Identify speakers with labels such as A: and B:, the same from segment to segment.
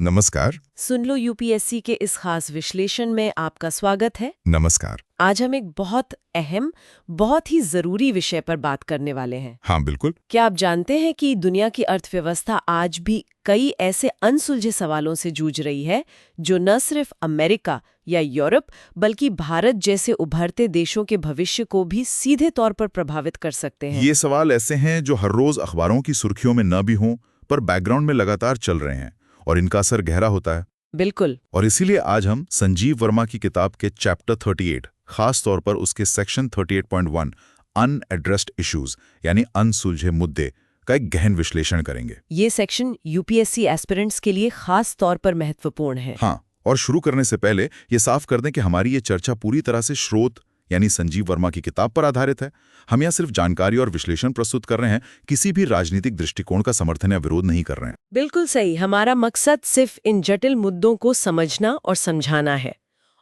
A: नमस्कार।
B: सुन लो यूपीएससी के इस खास विश्लेषण में आपका स्वागत है।
A: नमस्कार।
B: आज हम एक बहुत अहम, बहुत ही जरूरी विषय पर बात करने वाले हैं।
A: हाँ, बिल्कुल।
B: क्या आप जानते हैं कि दुनिया की अर्थव्यवस्था आज भी कई ऐसे अनसुलझे सवालों से जूझ रही है जो न सिर्फ अमेरिका या यूरोप बल्कि भारत जैसे उभरते देशों के भविष्य को भी सीधे तौर पर प्रभावित कर सकते हैं।
A: ये सवाल ऐसे हैं जो हर रोज अखबारों की सुर्खियों में न भी हों, पर बैकग्राउंड में लगातार चल रहे हैं और इनका असर गहरा होता है।
B: बिल्कुल।
A: और इसीलिए आज हम संजीव वर्मा की किताब के चैप्टर 38, खास तौर पर उसके सेक्शन 38.1 अनएड्रेस्ड इश्यूज यानी अनसुलझे मुद्दे का एक गहन विश्लेषण करेंगे।
B: ये सेक्शन यूपीएससी एस्पिरेंट्स के लिए खास तौर पर महत्वपूर्ण है।
A: हाँ, और शुरू करने से पहले ये साफ कर दें कि हमारी ये चर्चा पूरी तरह से स्रोत यानी संजीव वर्मा की किताब पर आधारित है। हम यहाँ सिर्फ जानकारी और विश्लेषण प्रस्तुत कर रहे हैं, किसी भी राजनीतिक दृष्टिकोण का समर्थन या विरोध नहीं कर रहे हैं।
B: बिल्कुल सही। हमारा मकसद सिर्फ इन जटिल मुद्दों को समझना और समझाना है।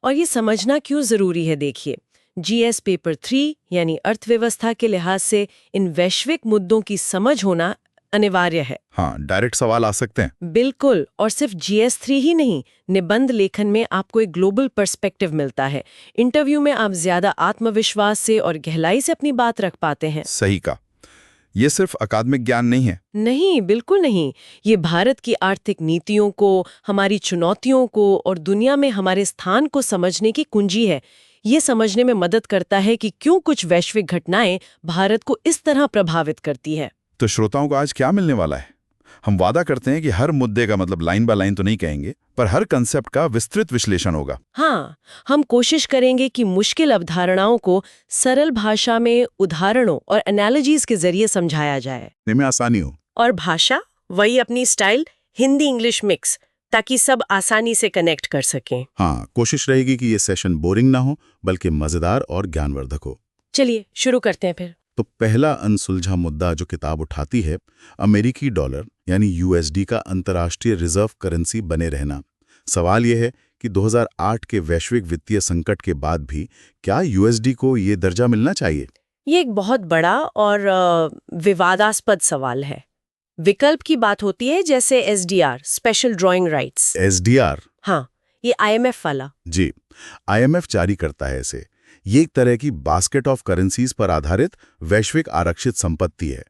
B: और ये समझना क्यों जरूरी है, देखिए, जीएस पेपर 3 यानी अर्थव्यवस्था के लिहाज से इन वैश्विक मुद्दों की समझ होना अनिवार्य है।
A: हाँ, डायरेक्ट सवाल आ सकते हैं।
B: बिल्कुल। और सिर्फ जीएस 3 ही नहीं, निबंध लेखन में आपको एक ग्लोबल पर्सपेक्टिव मिलता है। इंटरव्यू में आप ज्यादा आत्मविश्वास से और गहराई से अपनी बात रख पाते हैं।
A: सही कहा। ये सिर्फ अकादमिक ज्ञान नहीं है।
B: नहीं, बिल्कुल नहीं। ये भारत की आर्थिक नीतियों को, हमारी चुनौतियों को और दुनिया में हमारे स्थान को समझने की कुंजी है। ये समझने में मदद करता है कि क्यों कुछ वैश्विक घटनाएं भारत को इस तरह प्रभावित करती है।
A: तो श्रोताओं को आज क्या मिलने वाला है? हम वादा करते हैं कि हर मुद्दे का मतलब लाइन बाय लाइन तो नहीं कहेंगे, पर हर कंसेप्ट का विस्तृत विश्लेषण होगा।
B: हाँ, हम कोशिश करेंगे कि मुश्किल अवधारणाओं को सरल भाषा में उदाहरणों और एनालॉजीज के जरिए समझाया जाए।
A: में आसानी हो।
B: और भाषा वही अपनी स्टाइल, हिंदी इंग्लिश मिक्स, ताकि सब आसानी से कनेक्ट कर सकें।
A: हाँ, कोशिश रहेगी कि ये सेशन बोरिंग ना हो, बल्कि मजेदार और ज्ञानवर्धक हो।
B: चलिए शुरू करते हैं फिर।
A: तो पहला अनसुलझा मुद्दा जो किताब उठाती है, अमेरिकी डॉलर यानी यूएसडी का अंतर्राष्ट्रीय रिजर्व करेंसी बने रहना। सवाल यह है कि 2008 के वैश्विक वित्तीय संकट के बाद भी क्या यूएसडी को ये दर्जा मिलना चाहिए?
B: ये एक बहुत बड़ा और विवादास्पद सवाल है। विकल्प की बात होती है, जैसे SDR, special drawing rights.
A: SDR?
B: हाँ, ये आईएमएफ वाला।
A: जी, आईएमएफ जारी करता है इसे। ये एक तरह की बास्केट ऑफ करेंसीज पर आधारित वैश्विक आरक्षित संपत्ति है।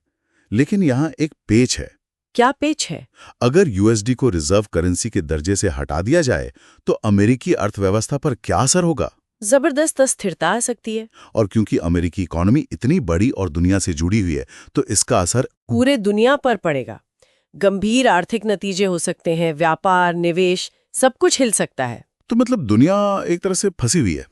A: लेकिन यहाँ एक पेच है।
B: क्या पेच है?
A: अगर यूएसडी को रिजर्व करेंसी के दर्जे से हटा दिया जाए तो अमेरिकी अर्थव्यवस्था पर क्या असर होगा?
B: जबरदस्त अस्थिरता आ सकती है।
A: और क्योंकि अमेरिकी इकोनॉमी इतनी बड़ी और दुनिया से जुड़ी हुई है, तो इसका असर
B: पूरे दुनिया पर पड़ेगा। गंभीर आर्थिक नतीजे हो सकते हैं, व्यापार, निवेश, सब कुछ हिल सकता है।
A: तो मतलब दुनिया एक तरह से फंसी हुई है,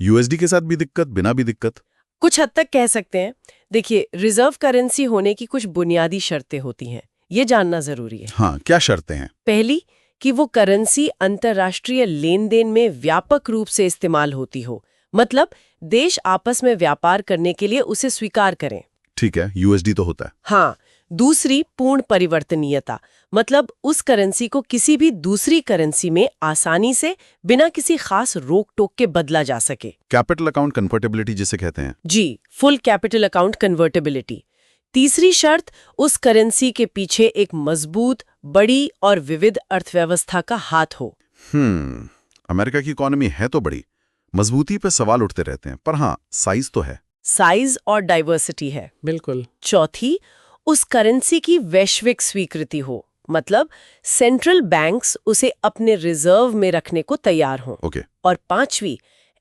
A: यूएसडी के साथ भी दिक्कत, बिना भी दिक्कत।
B: कुछ हद तक कह सकते हैं। देखिए, रिजर्व करेंसी होने की कुछ बुनियादी शर्तें होती हैं, ये जानना जरूरी है।
A: हाँ, क्या शर्तें हैं?
B: पहली, कि वो करेंसी अंतर्राष्ट्रीय लेन देन में व्यापक रूप से इस्तेमाल होती हो, मतलब देश आपस में व्यापार करने के लिए उसे स्वीकार करें।
A: ठीक है, यूएसडी तो होता है।
B: हाँ। दूसरी, पूर्ण परिवर्तनीयता, मतलब उस करेंसी को किसी भी दूसरी करेंसी में आसानी से बिना किसी खास रोक टोक के बदला जा सके।
A: कैपिटल अकाउंट कन्वर्टेबिलिटी जिसे कहते हैं।
B: जी, फुल कैपिटल अकाउंट कन्वर्टेबिलिटी। तीसरी शर्त, उस करेंसी के पीछे एक मजबूत, बड़ी और विविध अर्थव्यवस्था का हाथ हो।
A: अमेरिका की इकोनॉमी है तो बड़ी, मजबूती पे सवाल उठते रहते हैं, पर हाँ, साइज तो है।
B: साइज और डाइवर्सिटी है।
C: बिल्कुल।
B: चौथी, उस करेंसी की वैश्विक स्वीकृति हो, मतलब सेंट्रल बैंक्स उसे अपने रिजर्व में रखने को तैयार हों।
A: ओके।
B: और पांचवी,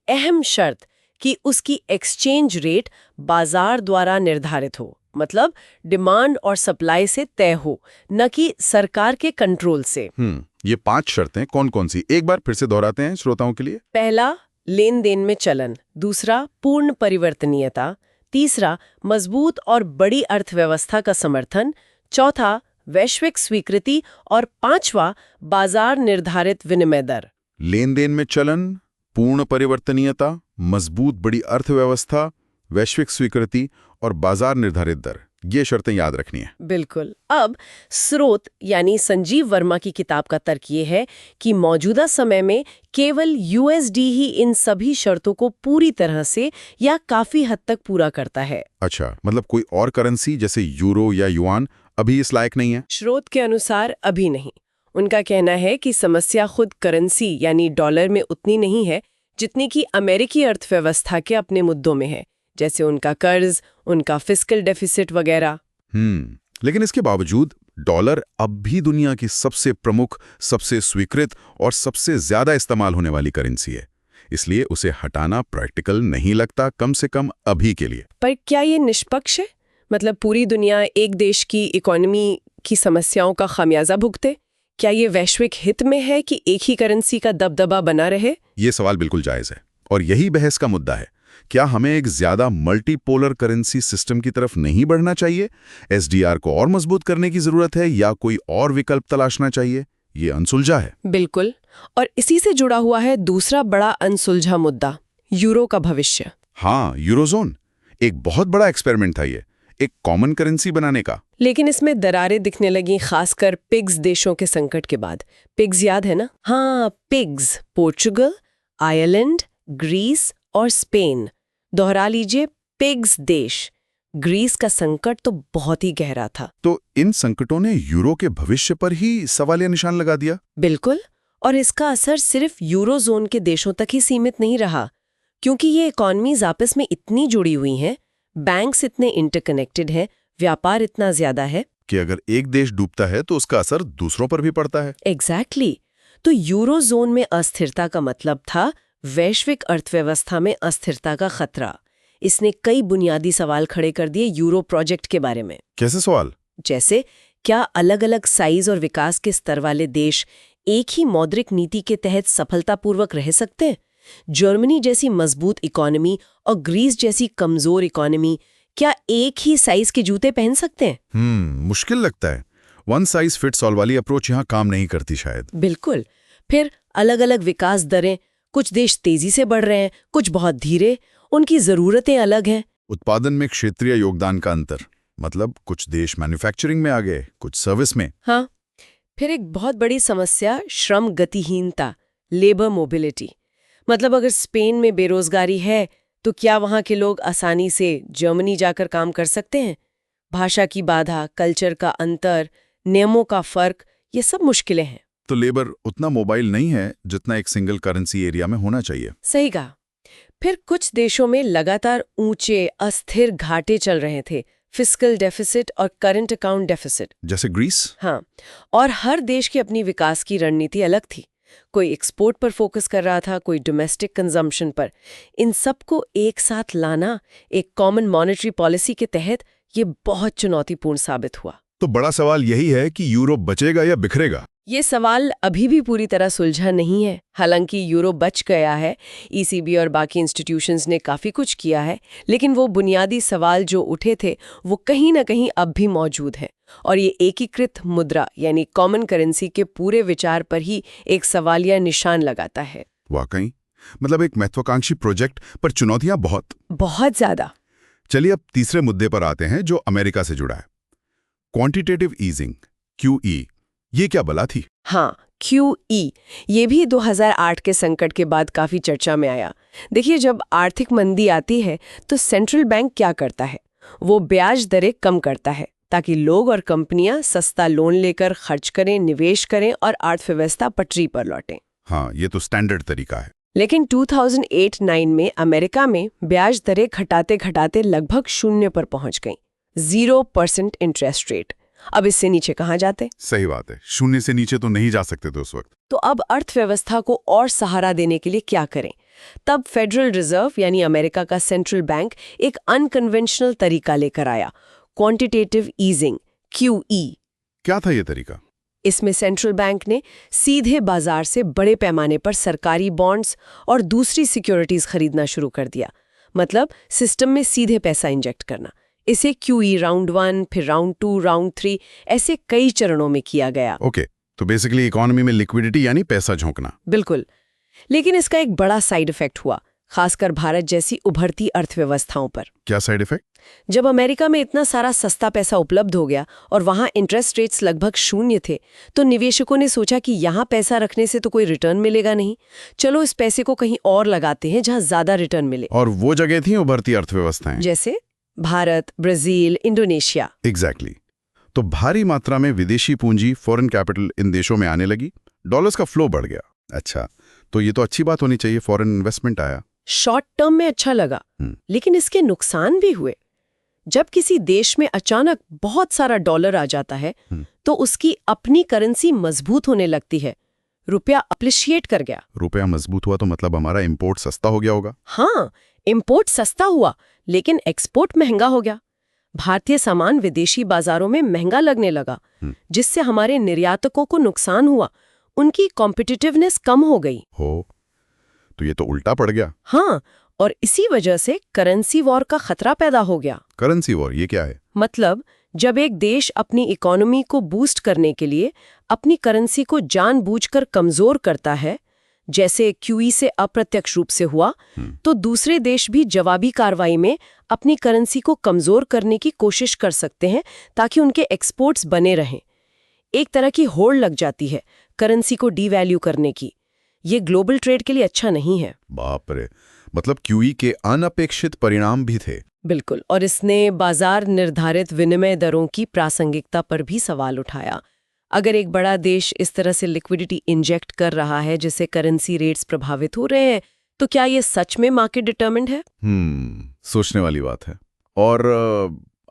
B: अहम शर्त, कि उसकी एक्सचेंज रेट बाजार द्वारा निर्धारित हो, मतलब डिमांड और सप्लाई से तय हो, न कि सरकार के कंट्रोल से।
A: ये 5 शर्तें कौन कौन सी, एक बार फिर से दोहराते हैं श्रोताओं के लिए।
B: पहला, लेन देन में चलन। दूसरा, पूर्ण परिवर्तनीयता। तीसरा, मजबूत और बड़ी अर्थव्यवस्था का समर्थन। चौथा, वैश्विक स्वीकृति। और पांचवा, बाजार निर्धारित विनिमय दर।
A: लेन देन में चलन, पूर्ण परिवर्तनीयता, मजबूत बड़ी अर्थव्यवस्था, वैश्विक स्वीकृति और बाजार निर्धारित दर, ये शर्तें याद रखनी है।
B: बिल्कुल। अब स्रोत यानी संजीव वर्मा की किताब का तर्क ये है कि मौजूदा समय में केवल यूएसडी ही इन सभी शर्तों को पूरी तरह से या काफी हद तक पूरा करता है।
A: अच्छा, मतलब कोई और करेंसी जैसे यूरो या युआन अभी इस लायक नहीं है?
B: स्रोत के अनुसार अभी नहीं। उनका कहना है कि समस्या खुद करेंसी यानी डॉलर में उतनी नहीं है जितनी कि अमेरिकी अर्थव्यवस्था के अपने मुद्दों में है, जैसे उनका कर्ज, उनका फिस्कल डेफिसिट वगैरह।
C: लेकिन इसके बावजूद डॉलर अब भी दुनिया की सबसे प्रमुख, सबसे स्वीकृत और सबसे ज्यादा इस्तेमाल होने वाली करेंसी है। इसलिए उसे हटाना प्रैक्टिकल नहीं लगता, कम से कम अभी के लिए।
B: पर क्या ये निष्पक्ष है? मतलब पूरी दुनिया एक देश की इकोनॉमी की समस्याओं का खामियाजा भुगते? क्या ये वैश्विक हित में है कि एक ही करेंसी का दबदबा बना रहे?
C: ये सवाल बिल्कुल जायज है और यही बहस का मुद्दा है। क्या हमें एक ज्यादा मल्टीपोलर करेंसी सिस्टम की तरफ नहीं बढ़ना चाहिए? एसडीआर को और मजबूत करने की जरूरत है या कोई और विकल्प तलाशना चाहिए? ये अनसुलझा है।
B: बिल्कुल। और इसी से जुड़ा हुआ है दूसरा बड़ा अनसुलझा मुद्दा, यूरो का भविष्य।
C: हाँ, यूरोजोन एक बहुत बड़ा एक्सपेरिमेंट था, ये एक कॉमन करेंसी बनाने का।
B: लेकिन इसमें दरारें दिखने लगी, खासकर पिग्स देशों के संकट के बाद। पिग्स याद है ना? हाँ, पिग्स। पोर्चुगल, आयरलैंड, ग्रीस और स्पेन। दोहरा लीजिए, पिग्स देश। ग्रीस का संकट तो बहुत ही गहरा था।
C: तो इन संकटों ने यूरो के भविष्य पर ही सवालिया निशान लगा दिया।
B: बिल्कुल। और इसका असर सिर्फ यूरोजोन के देशों तक ही सीमित नहीं रहा, क्योंकि ये इकॉनमीज आपस में इतनी जुड़ी हुई हैं, बैंक्स इतने इंटरकनेक्टेड हैं, व्यापार इतना ज्यादा है
C: कि अगर एक देश डूबता है तो उसका असर दूसरों पर भी पड़ता है।
B: एग्जैक्टली। तो यूरोजोन में अस्थिरता का मतलब था वैश्विक अर्थव्यवस्था में अस्थिरता का खतरा। इसने कई बुनियादी सवाल खड़े कर दिए यूरो प्रोजेक्ट के बारे में।
C: कैसे सवाल?
B: जैसे, क्या अलग अलग साइज और विकास के स्तर वाले देश एक ही मौद्रिक नीति के तहत सफलतापूर्वक रह सकते हैं? जर्मनी जैसी मजबूत इकोनॉमी और ग्रीस जैसी कमजोर इकोनॉमी क्या एक ही साइज के जूते पहन सकते हैं?
C: मुश्किल लगता है। वन साइज फिट्स ऑल वाली अप्रोच यहाँ काम नहीं करती शायद।
B: बिल्कुल। फिर अलग अलग विकास दरें, कुछ देश तेजी से बढ़ रहे हैं, कुछ बहुत धीरे, उनकी जरूरतें अलग हैं।
C: उत्पादन में क्षेत्रीय योगदान का अंतर, मतलब कुछ देश मैन्युफैक्चरिंग में आ गए, कुछ सर्विस में।
B: हाँ। फिर एक बहुत बड़ी समस्या, श्रम गतिहीनता, लेबर मोबिलिटी। मतलब अगर स्पेन में बेरोजगारी है तो क्या वहाँ के लोग आसानी से जर्मनी जाकर काम कर सकते हैं? भाषा की बाधा, कल्चर का अंतर, नियमों का फर्क, ये सब मुश्किलें हैं।
C: तो लेबर उतना मोबाइल नहीं है जितना एक सिंगल करेंसी एरिया में होना चाहिए।
B: सही कहा। फिर कुछ देशों में लगातार ऊंचे अस्थिर घाटे चल रहे थे, फिस्कल डेफिसिट और करंट अकाउंट डेफिसिट।
C: जैसे ग्रीस।
B: हाँ। और हर देश की अपनी विकास की रणनीति अलग थी। कोई एक्सपोर्ट पर फोकस कर रहा था, कोई डोमेस्टिक कंजम्पशन पर। इन सबको एक साथ लाना एक कॉमन मॉनेटरी पॉलिसी के तहत ये बहुत चुनौतीपूर्ण साबित हुआ।
C: तो बड़ा सवाल यही है कि यूरोप बचेगा या बिखरेगा?
B: ये सवाल अभी भी पूरी तरह सुलझा नहीं है। हालांकि यूरो बच गया है, ईसीबी और बाकी इंस्टीट्यूशंस ने काफ़ी कुछ किया है, लेकिन वो बुनियादी सवाल जो उठे थे वो कहीं ना कहीं अब भी मौजूद हैं। और ये एकीकृत मुद्रा यानी कॉमन करेंसी के पूरे विचार पर ही एक सवालिया निशान लगाता है।
C: वाकई, मतलब एक महत्वाकांक्षी प्रोजेक्ट पर चुनौतियां बहुत
B: ज़्यादा।
C: चलिए अब तीसरे मुद्दे पर आते हैं जो अमेरिका से जुड़ा है। Quantitative easing, QE। ये क्या बला थी?
B: हाँ, QE ये भी 2008 के संकट के बाद काफी चर्चा में आया। देखिए, जब आर्थिक मंदी आती है तो सेंट्रल बैंक क्या करता है? वो ब्याज दरें कम करता है ताकि लोग और कंपनियां सस्ता लोन लेकर खर्च करें, निवेश करें और अर्थव्यवस्था पटरी पर लौटें।
C: हाँ, ये तो स्टैंडर्ड तरीका है।
B: लेकिन 2008-9 में अमेरिका में ब्याज दरें घटाते घटाते लगभग 0 पर पहुंच गईं। 0% इंटरेस्ट रेट। अब इससे नीचे कहाँ जाते?
C: सही बात है, 0 से नीचे तो नहीं जा सकते थे उस वक्त।
B: तो अब अर्थव्यवस्था को और सहारा देने के लिए क्या करें? तब फेडरल रिजर्व यानी अमेरिका का सेंट्रल बैंक एक अनकन्वेंशनल तरीका लेकर आया, क्वांटिटेटिव ईजिंग, QE।
C: क्या था ये तरीका?
B: इसमें सेंट्रल बैंक ने सीधे बाजार से बड़े पैमाने पर सरकारी बॉन्ड्स और दूसरी सिक्योरिटीज खरीदना शुरू कर दिया। मतलब सिस्टम में सीधे पैसा इंजेक्ट करना। इसे QE राउंड 1, फिर राउंड 2, राउंड 3 ऐसे कई चरणों में किया गया।
C: ओके, तो बेसिकली इकोनॉमी में लिक्विडिटी यानी पैसा झोंकना।
B: बिल्कुल। लेकिन इसका एक बड़ा साइड इफेक्ट हुआ, खासकर भारत जैसी उभरती अर्थव्यवस्थाओं पर।
C: क्या साइड इफेक्ट?
B: जब अमेरिका में इतना सारा सस्ता पैसा उपलब्ध हो गया और वहां इंटरेस्ट रेट्स लगभग 0 थे, तो निवेशकों ने सोचा कि यहाँ पैसा रखने से तो कोई रिटर्न मिलेगा नहीं, चलो इस पैसे को कहीं और लगाते हैं जहां ज्यादा रिटर्न मिले।
C: और वो जगह थी उभरती अर्थव्यवस्थाएं,
B: जैसे भारत, ब्राजील, इंडोनेशिया।
C: एग्जैक्टली। तो भारी मात्रा में विदेशी पूंजी, फॉरेन कैपिटल इन देशों में आने लगी, डॉलर्स का फ्लो बढ़ गया। अच्छा, तो ये तो अच्छी बात होनी चाहिए, फॉरेन इन्वेस्टमेंट आया।
B: शॉर्ट टर्म में अच्छा लगा, लेकिन इसके नुकसान भी हुए। जब किसी देश में अचानक बहुत सारा डॉलर आ जाता है तो उसकी अपनी करेंसी मजबूत होने लगती है। रुपया अप्रिशिएट कर गया।
C: रुपया मजबूत हुआ तो मतलब हमारा इंपोर्ट सस्ता हो गया होगा।
B: हाँ, इंपोर्ट सस्ता हुआ लेकिन एक्सपोर्ट महंगा हो गया। भारतीय सामान विदेशी बाजारों में महंगा लगने लगा, जिससे हमारे निर्यातकों को नुकसान हुआ। उनकी कॉम्पिटिटिवनेस कम हो गई।
C: तो ये तो उल्टा पड़ गया।
B: हाँ, और इसी वजह से करेंसी वॉर का खतरा पैदा हो गया।
C: करेंसी वॉर ये क्या है?
B: मतलब जब एक देश अपनी इकोनॉमी को बूस्ट करने के लिए अपनी करेंसी को जानबूझकर कमजोर करता है, जैसे QE से अप्रत्यक्ष रूप से हुआ, तो दूसरे देश भी जवाबी कार्रवाई में अपनी करेंसी को कमजोर करने की कोशिश कर सकते हैं ताकि उनके एक्सपोर्ट्स बने रहें। एक तरह की होड़ लग जाती है करेंसी को डीवैल्यू करने की। ये ग्लोबल ट्रेड के लिए अच्छा नहीं है।
C: बाप रे, मतलब QE के अनपेक्षित परिणाम भी थे।
B: बिल्कुल, और इसने बाजार निर्धारित विनिमय दरों की प्रासंगिकता पर भी सवाल उठाया। अगर एक बड़ा देश इस तरह से लिक्विडिटी इंजेक्ट कर रहा है जिससे करेंसी रेट्स प्रभावित हो रहे हैं, तो क्या ये सच में मार्केट डिटरमिन्ड है?
C: सोचने वाली बात है। और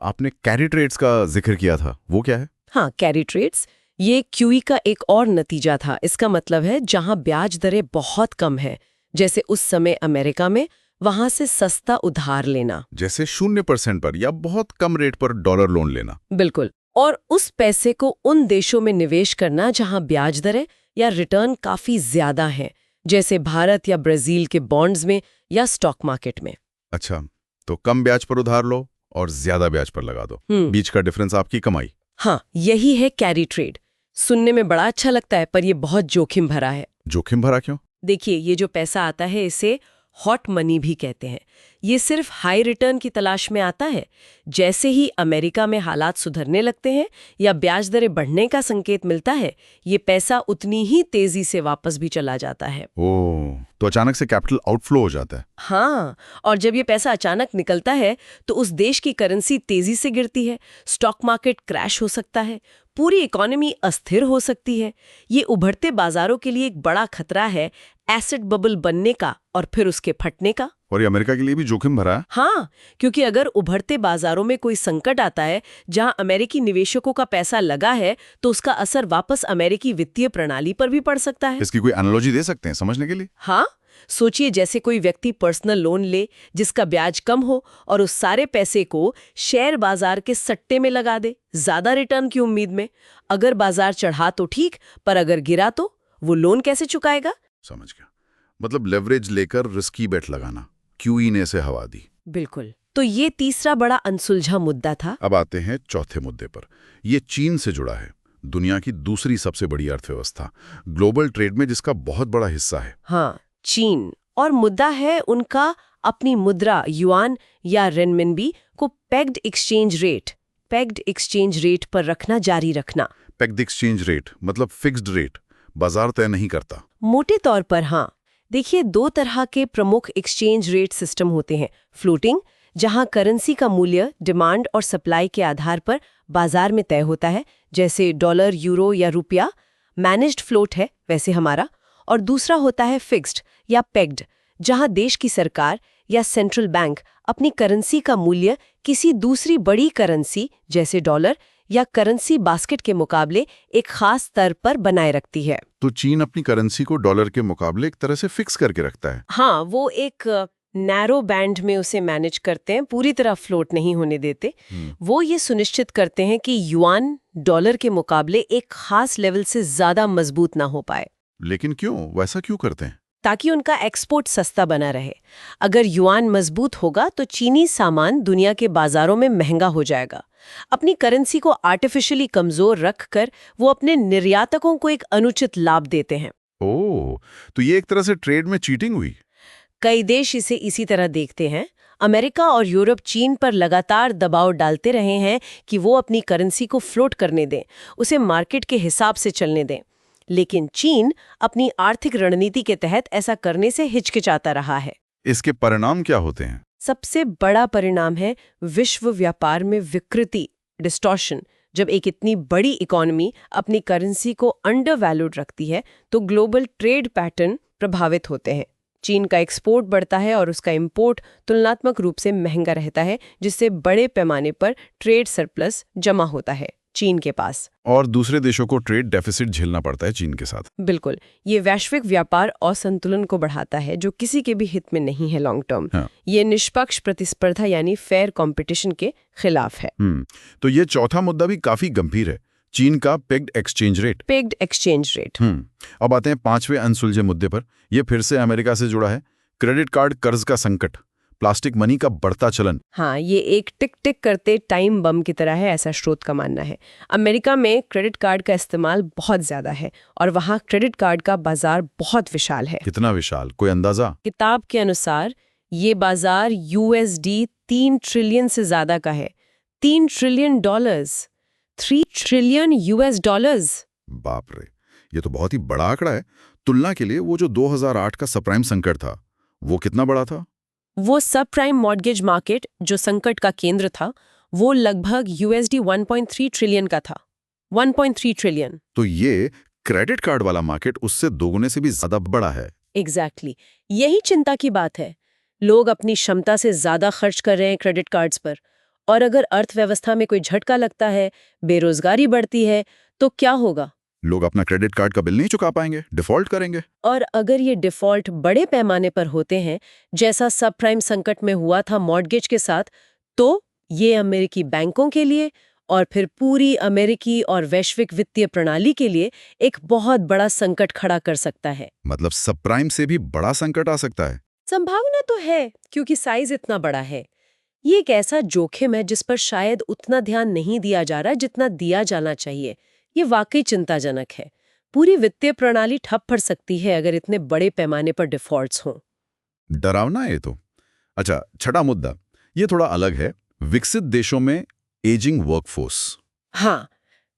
C: आपने कैरी ट्रेड्स का जिक्र किया था, वो क्या है?
B: हाँ, कैरी ट्रेड्स ये QE का एक और नतीजा था। इसका मतलब है जहां ब्याज दरें बहुत कम है, जैसे उस समय अमेरिका में, वहां से सस्ता उधार लेना,
C: जैसे 0% पर या बहुत कम रेट पर डॉलर लोन लेना।
B: बिल्कुल, और उस पैसे को उन देशों में निवेश करना जहां ब्याज दरें या रिटर्न काफी ज्यादा हैं, जैसे भारत या ब्राजील के बॉन्ड्स में या स्टॉक मार्केट में।
C: अच्छा, तो कम ब्याज पर उधार लो और ज्यादा ब्याज पर लगा दो, बीच का डिफरेंस आपकी कमाई।
B: हाँ, यही है कैरी ट्रेड। सुनने में बड़ा अच्छा लगता है, पर यह बहुत जोखिम भरा है।
C: जोखिम भरा क्यों?
B: देखिए, ये जो पैसा आता है इसे हॉट मनी भी कहते हैं। ये सिर्फ हाई रिटर्न की तलाश में आता है। जैसे ही अमेरिका में हालात सुधरने लगते हैं या ब्याज दरें बढ़ने का संकेत मिलता है, ये पैसा उतनी ही तेजी से वापस भी चला जाता है।
C: ओह, तो अचानक से कैपिटल आउटफ्लो हो जाता है।
B: हाँ, और जब ये पैसा अचानक निकलता है तो उस देश की करेंसी तेजी से गिरती है, स्टॉक मार्केट क्रैश हो सकता है, पूरी इकोनॉमी अस्थिर हो सकती है। ये उभरते बाजारों के लिए एक बड़ा खतरा है, एसिड बबल बनने का और फिर उसके फटने का।
C: और ये अमेरिका के लिए भी जोखिम भरा है।
B: हाँ, क्योंकि अगर उभरते बाजारों में कोई संकट आता है जहां अमेरिकी निवेशकों का पैसा लगा है, तो उसका असर वापस अमेरिकी वित्तीय प्रणाली पर भी पड़ सकता है।
C: इसकी कोई एनालॉजी दे सकते हैं समझने के लिए?
B: हाँ, सोचिए जैसे कोई व्यक्ति पर्सनल लोन ले जिसका ब्याज कम हो और उस सारे पैसे को शेयर बाजार के सट्टे में लगा दे, ज्यादा रिटर्न की उम्मीद में। अगर बाजार चढ़ा तो ठीक, पर अगर गिरा तो वो लोन कैसे चुकाएगा?
C: समझ गया, मतलब लेवरेज लेकर रिस्की बेट लगाना। QE ने इसे हवा दी।
B: बिल्कुल। तो ये तीसरा बड़ा अनसुलझा मुद्दा था।
C: अब आते हैं चौथे मुद्दे पर। ये चीन से जुड़ा है, दुनिया की दूसरी सबसे बड़ी अर्थव्यवस्था, ग्लोबल ट्रेड में जिसका बहुत बड़ा हिस्सा है।
B: हाँ, चीन। और मुद्दा है उनका अपनी मुद्रा युआन या रेनमिनबी को पेग्ड एक्सचेंज रेट पर रखना जारी रखना।
C: पेग्ड एक्सचेंज रेट मतलब फिक्स्ड रेट, बाजार तय नहीं करता।
B: मोटे तौर पर हाँ। देखिए, दो तरह के प्रमुख एक्सचेंज रेट सिस्टम होते हैं। फ्लोटिंग, जहां करेंसी का मूल्य डिमांड और सप्लाई के आधार पर बाजार में तय होता है, जैसे डॉलर, यूरो या रुपया। मैनेज्ड फ्लोट है वैसे हमारा। और दूसरा होता है फिक्स्ड या पेग्ड, जहां देश की सरकार या सेंट्रल बैंक अपनी करेंसी का मूल्य किसी दूसरी बड़ी करेंसी जैसे डॉलर या करेंसी बास्केट के मुकाबले एक खास स्तर पर बनाए रखती है।
C: तो चीन अपनी करेंसी को डॉलर के मुकाबले एक तरह से फिक्स करके रखता है।
B: हाँ, वो एक नैरो बैंड में उसे मैनेज करते हैं, पूरी तरह फ्लोट नहीं होने देते। वो ये सुनिश्चित करते हैं कि युआन डॉलर के मुकाबले एक खास लेवल से ज्यादा मजबूत ना हो पाए।
C: लेकिन क्यों, वैसा क्यों करते हैं?
B: ताकि उनका एक्सपोर्ट सस्ता बना रहे। अगर युआन मजबूत होगा तो चीनी सामान दुनिया के बाजारों में महंगा हो जाएगा। अपनी करेंसी को आर्टिफिशियली कमजोर रखकर वो अपने निर्यातकों को एक अनुचित लाभ देते हैं।
C: ओह, तो ये एक तरह से ट्रेड में चीटिंग हुई।
B: कई देश इसे इसी तरह देखते हैं। अमेरिका और यूरोप चीन पर लगातार दबाव डालते रहे हैं कि वो अपनी करेंसी को फ्लोट करने दें, उसे मार्केट के हिसाब से चलने दें। लेकिन चीन अपनी आर्थिक रणनीति के तहत ऐसा करने से हिचकिचाता रहा है।
C: इसके परिणाम क्या होते हैं?
B: सबसे बड़ा परिणाम है विश्व व्यापार में विकृति, डिस्टॉर्शन, जब एक इतनी बड़ी इकोनॉमी अपनी करेंसी को अंडर वैल्यूड रखती है तो ग्लोबल ट्रेड पैटर्न प्रभावित होते हैं। चीन का एक्सपोर्ट बढ़ता है और उसका इंपोर्ट तुलनात्मक रूप से महंगा रहता है, जिससे बड़े पैमाने पर ट्रेड सरप्लस जमा होता है चीन के पास।
C: और दूसरे देशों को ट्रेड डेफिसिट झेलना पड़ता है चीन के साथ।
B: बिल्कुल, ये वैश्विक व्यापार असंतुलन को बढ़ाता है, जो किसी के भी हित में नहीं है लॉन्ग टर्म।
C: हाँ।
B: ये निष्पक्ष प्रतिस्पर्धा यानी फेयर कंपटीशन के खिलाफ है।
C: तो ये चौथा मुद्दा भी काफी गंभीर है, चीन का pegged exchange rate.
B: Pegged exchange rate.
C: अब आते हैं पांचवें अनसुलझे मुद्दे पर। यह फिर से अमेरिका से जुड़ा है, क्रेडिट कार्ड कर्ज का संकट, प्लास्टिक मनी का बढ़ता चलन।
B: हाँ, ये एक टिक टिक करते टाइम बम की तरह है, ऐसा स्रोत का मानना है। अमेरिका में क्रेडिट कार्ड का इस्तेमाल बहुत ज्यादा है और वहाँ क्रेडिट कार्ड का बाजार बहुत विशाल है।
C: कितना विशाल, कोई अंदाजा?
B: किताब के अनुसार ये बाजार USD 3 ट्रिलियन से ज्यादा का है। 3 trillion dollars, 3 trillion US dollars.
C: बाप रे, ये तो बहुत ही बड़ा आंकड़ा है। तुलना के लिए वो जो 2008 का सबप्राइम संकट था, वो कितना बड़ा था?
B: वो सब प्राइम मॉर्गेज मार्केट जो संकट का केंद्र था, वो लगभग USD 1.3 ट्रिलियन का था। 1.3 ट्रिलियन।
C: तो ये क्रेडिट कार्ड वाला मार्केट उससे दोगुने से भी ज्यादा बड़ा है।
B: एग्जैक्टली, यही चिंता की बात है। लोग अपनी क्षमता से ज्यादा खर्च कर रहे हैं क्रेडिट कार्ड्स पर, और अगर अर्थव्यवस्था में कोई झटका लगता है, बेरोजगारी बढ़ती है, तो क्या होगा?
C: लोग अपना क्रेडिट कार्ड का बिल नहीं चुका पाएंगे, डिफॉल्ट करेंगे।
B: और अगर ये डिफॉल्ट बड़े पैमाने पर होते हैं, जैसा सब प्राइम संकट में हुआ था मॉर्गेज के साथ, तो ये अमेरिकी बैंकों के लिए और फिर पूरी अमेरिकी और वैश्विक वित्तीय प्रणाली के लिए एक बहुत बड़ा संकट खड़ा कर सकता है।
C: मतलब सब प्राइम से भी बड़ा संकट आ सकता है।
B: संभावना तो है, क्योंकि साइज इतना बड़ा है। ये एक ऐसा जोखिम है जिस पर शायद उतना ध्यान नहीं दिया जा रहा जितना दिया जाना चाहिए। ये वाकई चिंताजनक है। पूरी वित्तीय प्रणाली ठप पड़ सकती है अगर इतने बड़े पैमाने पर डिफॉल्ट्स हों।
C: डरावना है ये तो। अच्छा, छठा मुद्दा, ये थोड़ा अलग है, विकसित देशों में एजिंग वर्कफोर्स।
B: हाँ,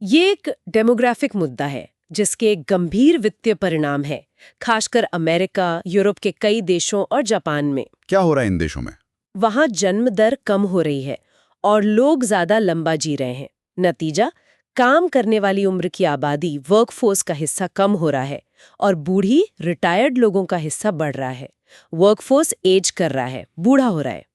B: ये एक डेमोग्राफिक मुद्दा है जिसके एक गंभीर वित्तीय परिणाम है, खासकर अमेरिका, यूरोप के कई देशों और जापान में।
C: क्या हो रहा है इन देशों में?
B: वहाँ जन्म दर कम हो रही है और लोग ज्यादा लंबा जी रहे हैं। नतीजा, काम करने वाली उम्र की आबादी, वर्कफोर्स का हिस्सा कम हो रहा है और बूढ़ी रिटायर्ड लोगों का हिस्सा बढ़ रहा है। वर्कफोर्स एज कर रहा है, बूढ़ा हो रहा है।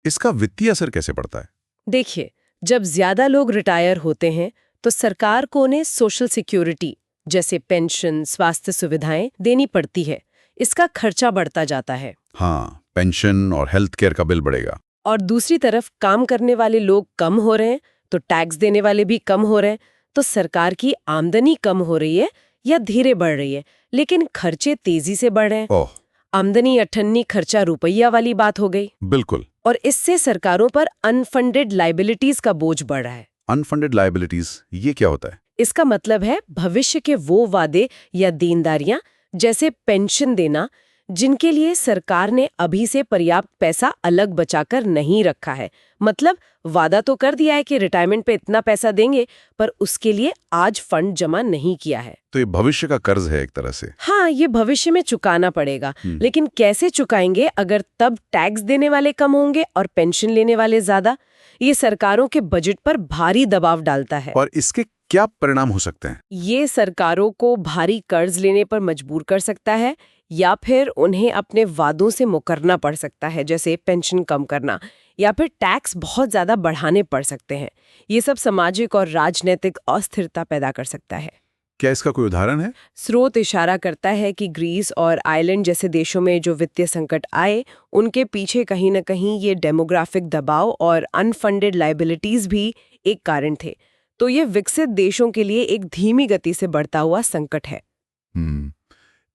C: इसका वित्तीय असर कैसे पड़ता है?
B: देखिए, जब ज्यादा लोग रिटायर होते हैं तो सरकार को उन्हें सोशल सिक्योरिटी जैसे पेंशन, स्वास्थ्य सुविधाएं देनी पड़ती है। इसका खर्चा बढ़ता जाता है।
C: हाँ, पेंशन और हेल्थ केयर का बिल बढ़ेगा।
B: और दूसरी तरफ काम करने वाले लोग कम हो रहे हैं तो टैक्स देने वाले भी कम हो रहे हैं, तो सरकार की आमदनी कम हो रही है या धीरे बढ़ रही है, लेकिन खर्चे तेजी से बढ़ रहे हैं।
C: ओह,
B: आमदनी अठन्नी खर्चा रुपया वाली बात हो गई।
C: बिल्कुल।
B: और इससे सरकारों पर अनफंडेड लाइबिलिटीज का बोझ बढ़ रहा है।
C: अनफंडेड लाइबिलिटीज, ये क्या होता है?
B: इसका मतलब है भविष्य के वो वादे या देनदारियां, जैसे पेंशन देना, जिनके लिए सरकार ने अभी से पर्याप्त पैसा अलग बचाकर नहीं रखा है। मतलब वादा तो कर दिया है कि रिटायरमेंट पे इतना पैसा देंगे, पर उसके लिए आज फंड जमा नहीं किया है।
C: तो ये भविष्य का कर्ज है एक तरह से।
B: हाँ, ये भविष्य में चुकाना पड़ेगा, लेकिन कैसे चुकाएंगे अगर तब टैक्स देने वाले कम होंगे और पेंशन लेने वाले ज्यादा? ये सरकारों के बजट पर भारी दबाव डालता है।
C: और इसके क्या परिणाम हो सकते हैं?
B: ये सरकारों को भारी कर्ज लेने पर मजबूर कर सकता है, या फिर उन्हें अपने वादों से मुकरना पड़ सकता है, जैसे पेंशन कम करना, या फिर टैक्स बहुत ज्यादा बढ़ाने पड़ सकते हैं। ये सब सामाजिक और राजनीतिक अस्थिरता पैदा कर सकता है।
C: क्या इसका कोई उदाहरण है?
B: स्रोत इशारा करता है कि ग्रीस और आयरलैंड जैसे देशों में जो वित्तीय संकट आए, उनके पीछे कहीं न कहीं ये डेमोग्राफिक दबाव और अनफंडेड लाइबिलिटीज भी एक कारण थे। तो ये विकसित देशों के लिए एक धीमी गति से बढ़ता हुआ संकट है।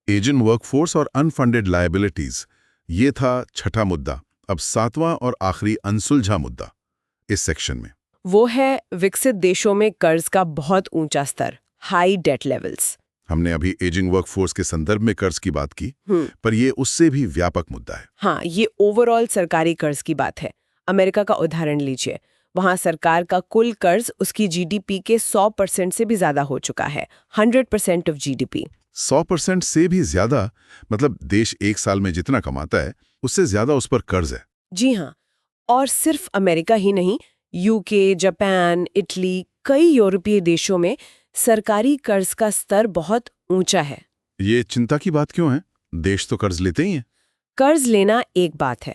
C: एजिंग वर्कफोर्स और अनफंडेड लायबिलिटीज, ये था छठा मुद्दा। अब सातवां और आखिरी अनसुलझा मुद्दा इस सेक्शन में,
B: वो है विकसित देशों में कर्ज का बहुत ऊंचा स्तर, हाई डेट लेवल्स।
C: हमने अभी एजिंग वर्कफोर्स के संदर्भ में कर्ज की बात की, पर ये उससे भी व्यापक मुद्दा है।
B: हाँ, ये ओवरऑल सरकारी कर्ज की बात है। अमेरिका का उदाहरण लीजिए, वहाँ सरकार का कुल कर्ज उसकी GDP के 100% से भी ज्यादा हो चुका है, 100% ऑफ GDP।
C: 100% से भी ज्यादा, मतलब देश एक साल में जितना कमाता है उससे ज्यादा उस पर कर्ज है।
B: जी हाँ, और सिर्फ अमेरिका ही नहीं, UK, जापान, इटली, कई यूरोपीय देशों में सरकारी कर्ज का स्तर बहुत ऊंचा है।
C: ये चिंता की बात क्यों है? देश तो कर्ज लेते ही हैं।
B: कर्ज लेना एक बात है,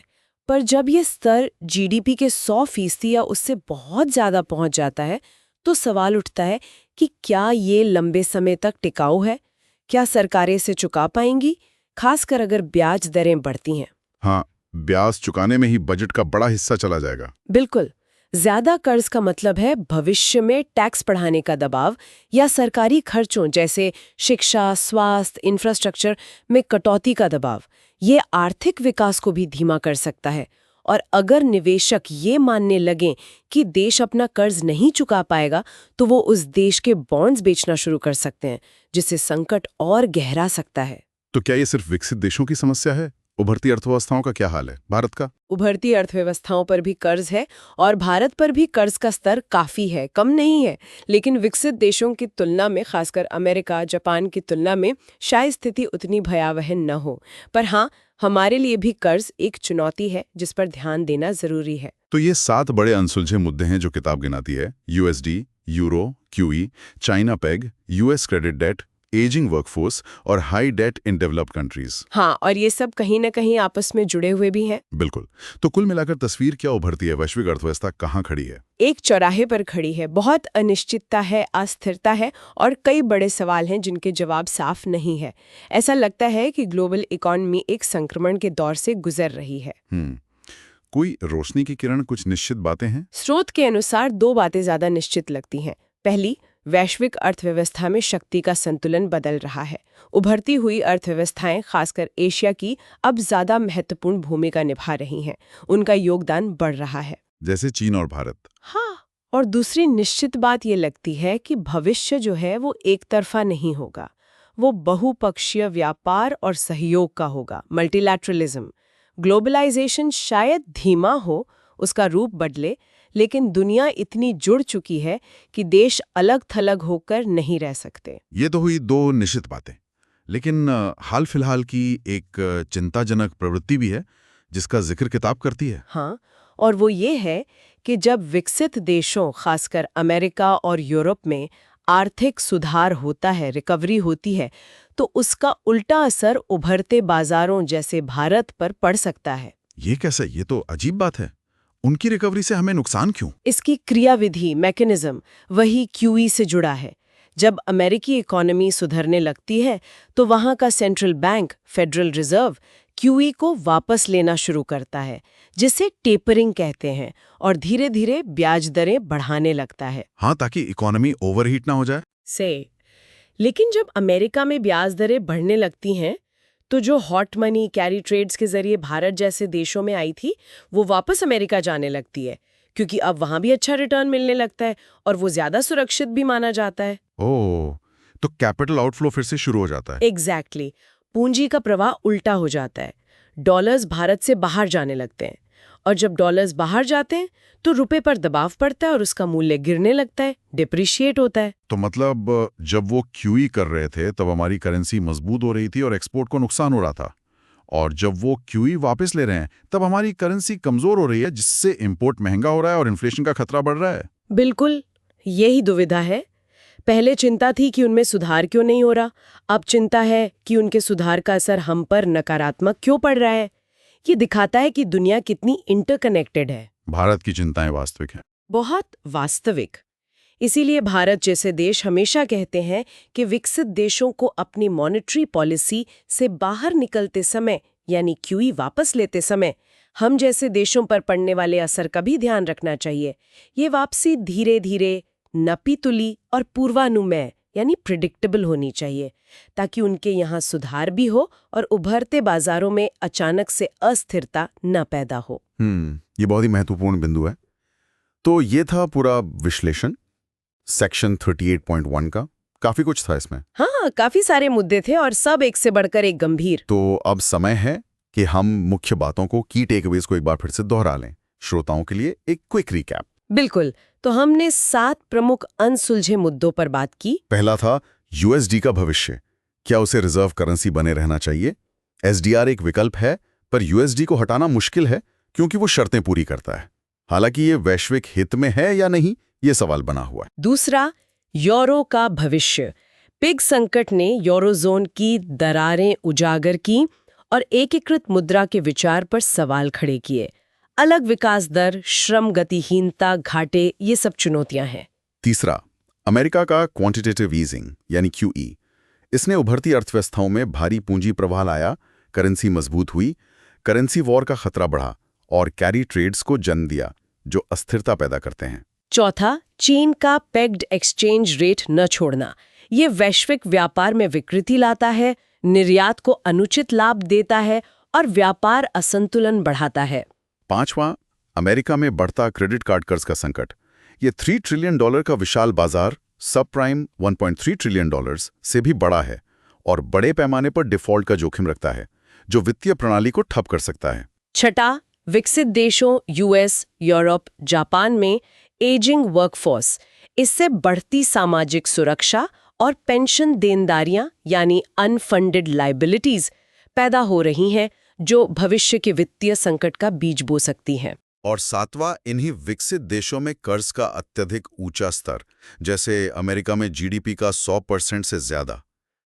B: पर जब ये स्तर जीडीपी के 100% या उससे बहुत ज्यादा पहुंच जाता है, तो सवाल उठता है कि क्या ये लंबे समय तक टिकाऊ है? क्या सरकारें इसे चुका पाएंगी, खासकर अगर ब्याज दरें बढ़ती हैं?
C: हाँ, ब्याज चुकाने में ही बजट का बड़ा हिस्सा चला जाएगा।
B: बिल्कुल। ज्यादा कर्ज का मतलब है भविष्य में टैक्स बढ़ाने का दबाव या सरकारी खर्चों जैसे शिक्षा, स्वास्थ्य, इंफ्रास्ट्रक्चर में कटौती का दबाव। ये आर्थिक विकास को भी धीमा कर सकता है। और अगर निवेशक ये मानने लगें कि देश अपना कर्ज नहीं चुका पाएगा, तो वो उस देश के बॉन्ड्स बेचना शुरू कर सकते हैं, जिससे संकट और गहरा सकता है।
C: तो क्या ये सिर्फ विकसित देशों की समस्या है? उभरती अर्थव्यवस्थाओं का क्या हाल है? भारत का?
B: उभरती अर्थव्यवस्थाओं पर भी कर्ज है और भारत पर भी कर्ज का स्तर काफी है, कम नहीं है। लेकिन विकसित देशों की तुलना में, खासकर अमेरिका, जापान की तुलना में शायद स्थिति उतनी भयावह न हो। पर हाँ, हमारे लिए भी कर्ज एक चुनौती है जिस पर ध्यान देना जरूरी है।
C: तो ये 7 बड़े अनसुलझे मुद्दे हैं जो किताब गिनाती है। USD, euro, QE, China peg, US credit debt, ageing workforce और high debt in developed countries.
B: हाँ, और ये सब कहीं न कहीं आपस में जुड़े हुए भी हैं।
C: बिल्कुल। तो कुल मिलाकर तस्वीर क्या उभरती है? वैश्विक अर्थव्यवस्था कहाँ खड़ी है?
B: एक चौराहे पर खड़ी है। बहुत अनिश्चितता है, अस्थिरता है और कई बड़े सवाल हैं जिनके जवाब साफ नहीं है। ऐसा लगता है कि ग्लोबल इकोनॉमी एक संक्रमण के दौर से गुजर रही है।
C: कोई रोशनी की किरण, कुछ निश्चित बातें हैं?
B: स्रोत के अनुसार 2 बातें ज्यादा निश्चित लगती हैं। पहली, वैश्विक अर्थव्यवस्था में शक्ति का संतुलन बदल रहा है। उभरती हुई अर्थव्यवस्थाएं, खासकर एशिया की, अब ज्यादा महत्वपूर्ण भूमिका निभा रही हैं। उनका योगदान बढ़ रहा है,
C: जैसे चीन और भारत।
B: हाँ। और दूसरी निश्चित बात ये लगती है कि भविष्य जो है वो एक तरफा नहीं होगा। वो बहुपक्षीय व्यापार और सहयोग का होगा, मल्टीलैटरलिज्म। ग्लोबलाइजेशन शायद धीमा हो, उसका रूप बदले, लेकिन दुनिया इतनी जुड़ चुकी है कि देश अलग थलग होकर नहीं रह सकते।
C: ये तो हुई 2 निश्चित बातें, लेकिन हाल फिलहाल की एक चिंताजनक प्रवृत्ति भी है जिसका जिक्र किताब करती है।
B: हाँ, और वो ये है कि जब विकसित देशों, खासकर अमेरिका और यूरोप में आर्थिक सुधार होता है, रिकवरी होती है, तो उसका उल्टा असर उभरते बाजारों जैसे भारत पर पड़ सकता है।
C: ये कैसे? ये तो अजीब बात है। उनकी रिकवरी से हमें नुकसान क्यों?
B: इसकी क्रियाविधि, मैकेनिज्म, वही क्यूई से जुड़ा है। जब अमेरिकी इकोनॉमी सुधरने लगती है, तो वहां का central bank, federal reserve, QE को वापस लेना शुरू करता है, जिसे टेपरिंग कहते हैं, और धीरे धीरे ब्याज दरें बढ़ाने लगता है।
C: हाँ, ताकि इकोनॉमी ओवरहीट ना हो जाए।
B: लेकिन जब अमेरिका में ब्याज दरें बढ़ने लगती हैं, तो जो हॉट मनी कैरी ट्रेड्स के जरिए भारत जैसे देशों में आई थी, वो वापस अमेरिका जाने लगती है, क्योंकि अब वहां भी अच्छा रिटर्न मिलने लगता है और वो ज्यादा सुरक्षित भी माना जाता है।
C: ओह, तो कैपिटल आउटफ्लो फिर से शुरू हो जाता है।
B: एग्जैक्टली। पूंजी का प्रवाह उल्टा हो जाता है। डॉलर्स भारत से बाहर जाने लगते हैं, और जब डॉलर्स बाहर जाते हैं तो रुपए पर दबाव पड़ता है और उसका मूल्य गिरने लगता है, डिप्रिशिएट होता है।
C: तो मतलब जब वो क्यूई कर रहे थे तब हमारी करेंसी मजबूत हो रही थी और एक्सपोर्ट को नुकसान हो रहा था, और जब वो क्यूई वापस ले रहे हैं तब हमारी करेंसी कमजोर हो रही है, जिससे इंपोर्ट महंगा हो रहा है और इन्फ्लेशन का खतरा बढ़ रहा है।
B: बिल्कुल, यही दुविधा है। पहले चिंता थी कि उनमें सुधार क्यों नहीं हो रहा, अब चिंता है कि उनके सुधार का असर हम पर नकारात्मक क्यों पड़ रहा है। ये दिखाता है कि दुनिया कितनी इंटरकनेक्टेड है।
C: भारत की चिंताएं वास्तविक हैं।
B: बहुत वास्तविक। इसीलिए भारत जैसे देश हमेशा कहते हैं कि विकसित देशों को अपनी मॉनेटरी पॉलिसी से बाहर निकलते समय, यानी क्यूई वापस लेते समय, हम जैसे देशों पर पड़ने वाले असर का भी ध्यान रखना चाहिए। ये वापसी धीरे धीरे, नपीतुली और पूर्वानुमेय यानी प्रिडिक्टेबल होनी चाहिए, ताकि उनके यहाँ सुधार भी हो और उभरते बाजारों में अचानक से अस्थिरता न पैदा हो।
C: ये बहुत ही महत्वपूर्ण बिंदु है। तो ये था पूरा विश्लेषण सेक्शन 38.1 का। काफी कुछ था इसमें।
B: हाँ, काफी सारे मुद्दे थे और सब एक से बढ़कर एक गंभीर।
C: तो अब समय है कि हम मुख्य बातों को, की टेकअवेज को एक बार फिर से दोहरा लें, श्रोताओं के लिए एक क्विक रिकैप।
B: बिल्कुल। तो हमने 7 प्रमुख अनसुलझे मुद्दों पर बात की।
C: पहला था यूएसडी का भविष्य, क्या उसे रिजर्व करेंसी बने रहना चाहिए? एसडीआर एक विकल्प है, पर यूएसडी को हटाना मुश्किल है क्योंकि वो शर्तें पूरी करता है। हालांकि ये वैश्विक हित में है या नहीं, ये सवाल बना हुआ है।
B: दूसरा, यूरो का भविष्य। पिग संकट ने यूरोजोन की दरारें उजागर की और एकीकृत मुद्रा के विचार पर सवाल खड़े किए। अलग विकास दर, श्रम गतिहीनता, घाटे, ये सब चुनौतियां हैं।
C: तीसरा, अमेरिका का क्वांटिटेटिव ईजिंग यानी QE। इसने उभरती अर्थव्यवस्थाओं में भारी पूंजी प्रवाह लाया, करेंसी मजबूत हुई, करेंसी वॉर का खतरा बढ़ा और कैरी ट्रेड्स को जन्म दिया, जो अस्थिरता पैदा करते हैं।
B: चौथा, चीन का पेग्ड एक्सचेंज रेट न छोड़ना। ये वैश्विक व्यापार में विकृति लाता है, निर्यात को अनुचित लाभ देता है और व्यापार असंतुलन बढ़ाता है।
C: पांचवां, अमेरिका में बढ़ता क्रेडिट कार्ड कर्ज का संकट। ये $3 ट्रिलियन का विशाल बाजार सब प्राइम $1.3 ट्रिलियन से भी बड़ा है और बड़े पैमाने पर डिफॉल्ट का जोखिम रखता है, जो वित्तीय प्रणाली को ठप कर सकता है।
B: छठा, विकसित देशों US, यूरोप, जापान में एजिंग वर्कफोर्स। इससे बढ़ती सामाजिक सुरक्षा और पेंशन देनदारियां यानी अनफंडेड लाइबिलिटीज पैदा हो रही हैं, जो भविष्य के वित्तीय संकट का बीज बो सकती हैं।
C: और सातवां, इन्हीं विकसित देशों में कर्ज का अत्यधिक ऊंचा स्तर, जैसे अमेरिका में GDP का 100% से ज्यादा।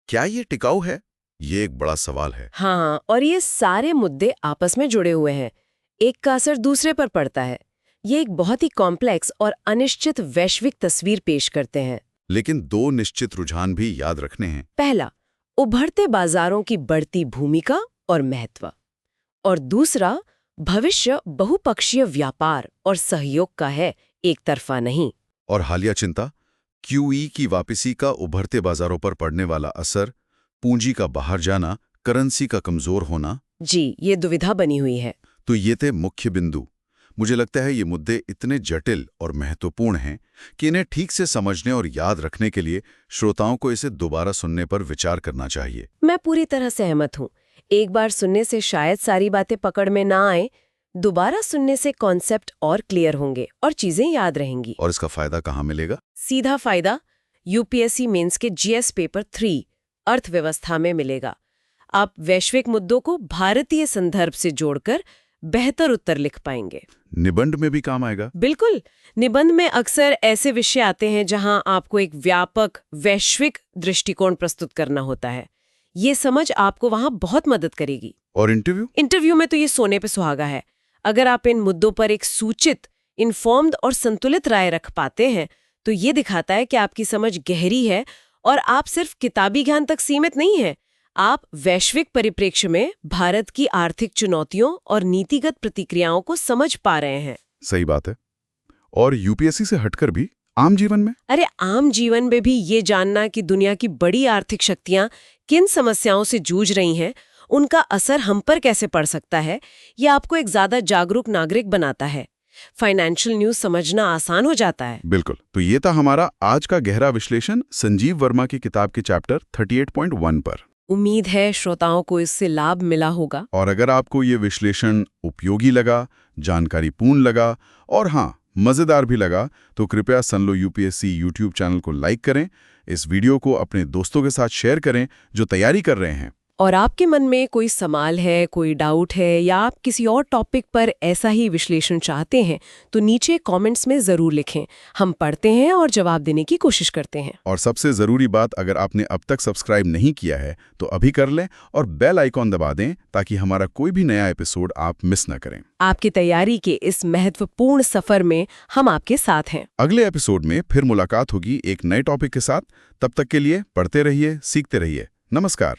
C: क्या ये टिकाऊ है? ये एक बड़ा सवाल है।
B: हाँ, और ये सारे मुद्दे आपस में जुड़े हुए हैं, एक का असर दूसरे पर पड़ता है। ये एक बहुत ही कॉम्प्लेक्स और अनिश्चित वैश्विक तस्वीर पेश करते हैं।
C: लेकिन दो निश्चित रुझान भी याद रखने हैं।
B: पहला, उभरते बाजारों की बढ़ती भूमिका और महत्व, और दूसरा, भविष्य बहुपक्षीय व्यापार और सहयोग का है, एक तरफा नहीं।
C: और हालिया चिंता, QE की वापसी का उभरते बाजारों पर पड़ने वाला असर, पूंजी का बाहर जाना, करेंसी का कमजोर होना।
B: जी, ये दुविधा बनी हुई है।
C: तो ये थे मुख्य बिंदु। मुझे लगता है ये मुद्दे इतने जटिल और महत्वपूर्ण हैं कि इन्हें ठीक से समझने और याद रखने के लिए श्रोताओं को इसे दोबारा सुनने पर विचार करना चाहिए।
B: मैं पूरी तरह सहमत हूँ। एक बार सुनने से शायद सारी बातें पकड़ में ना आए, दोबारा सुनने से कॉन्सेप्ट और क्लियर होंगे और चीजें याद रहेंगी।
C: और इसका फायदा कहाँ मिलेगा?
B: सीधा फायदा UPSC मेंस के GS पेपर 3 अर्थव्यवस्था में मिलेगा। आप वैश्विक मुद्दों को भारतीय संदर्भ से जोड़कर बेहतर उत्तर लिख पाएंगे।
C: निबंध में भी काम आएगा?
B: बिल्कुल। निबंध में अक्सर ऐसे विषय आते हैं जहां आपको एक व्यापक वैश्विक दृष्टिकोण प्रस्तुत करना होता है। ये समझ आपको वहां बहुत मदद करेगी।
C: और इंटरव्यू
B: में तो ये सोने पे सुहागा है। अगर आप इन मुद्दों पर एक सूचित, इन्फॉर्म्ड और संतुलित राय रख पाते हैं, तो ये दिखाता है कि आपकी समझ गहरी है और आप सिर्फ किताबी ज्ञान तक सीमित नहीं है। आप वैश्विक परिप्रेक्ष्य में भारत की आर्थिक चुनौतियों और नीतिगत प्रतिक्रियाओं को समझ पा रहे हैं।
C: सही बात है। और UPSC से हटकर भी आम जीवन में?
B: अरे, आम जीवन में भी ये जानना कि दुनिया की बड़ी आर्थिक शक्तियां किन समस्याओं से जूझ रही हैं, उनका असर हम पर कैसे पड़ सकता है, ये आपको एक ज्यादा जागरूक नागरिक बनाता है। फाइनेंशियल न्यूज समझना आसान हो जाता है।
C: बिल्कुल। तो ये था हमारा आज का गहरा विश्लेषण संजीव वर्मा की किताब के चैप्टर 38.1 पर।
B: उम्मीद है श्रोताओं को इससे लाभ मिला होगा।
C: और अगर आपको ये विश्लेषण उपयोगी लगा, जानकारीपूर्ण लगा और हाँ, मजेदार भी लगा, तो कृपया सनलो UPSC YouTube चैनल को लाइक करें, इस वीडियो को अपने दोस्तों के साथ शेयर करें जो तैयारी कर रहे हैं।
B: और आपके मन में कोई सवाल है, कोई डाउट है, या आप किसी और टॉपिक पर ऐसा ही विश्लेषण चाहते हैं, तो नीचे कमेंट्स में जरूर लिखें। हम पढ़ते हैं और जवाब देने की कोशिश करते हैं।
C: और सबसे जरूरी बात, अगर आपने अब तक सब्सक्राइब नहीं किया है तो अभी कर लें और बेल आइकॉन दबा दें, ताकि हमारा कोई भी नया एपिसोड आप मिस न करें।
B: आपकी तैयारी के इस महत्वपूर्ण सफर में हम आपके साथ हैं।
C: अगले एपिसोड में फिर मुलाकात होगी एक नए टॉपिक के साथ। तब तक के लिए पढ़ते रहिए, सीखते रहिए। नमस्कार।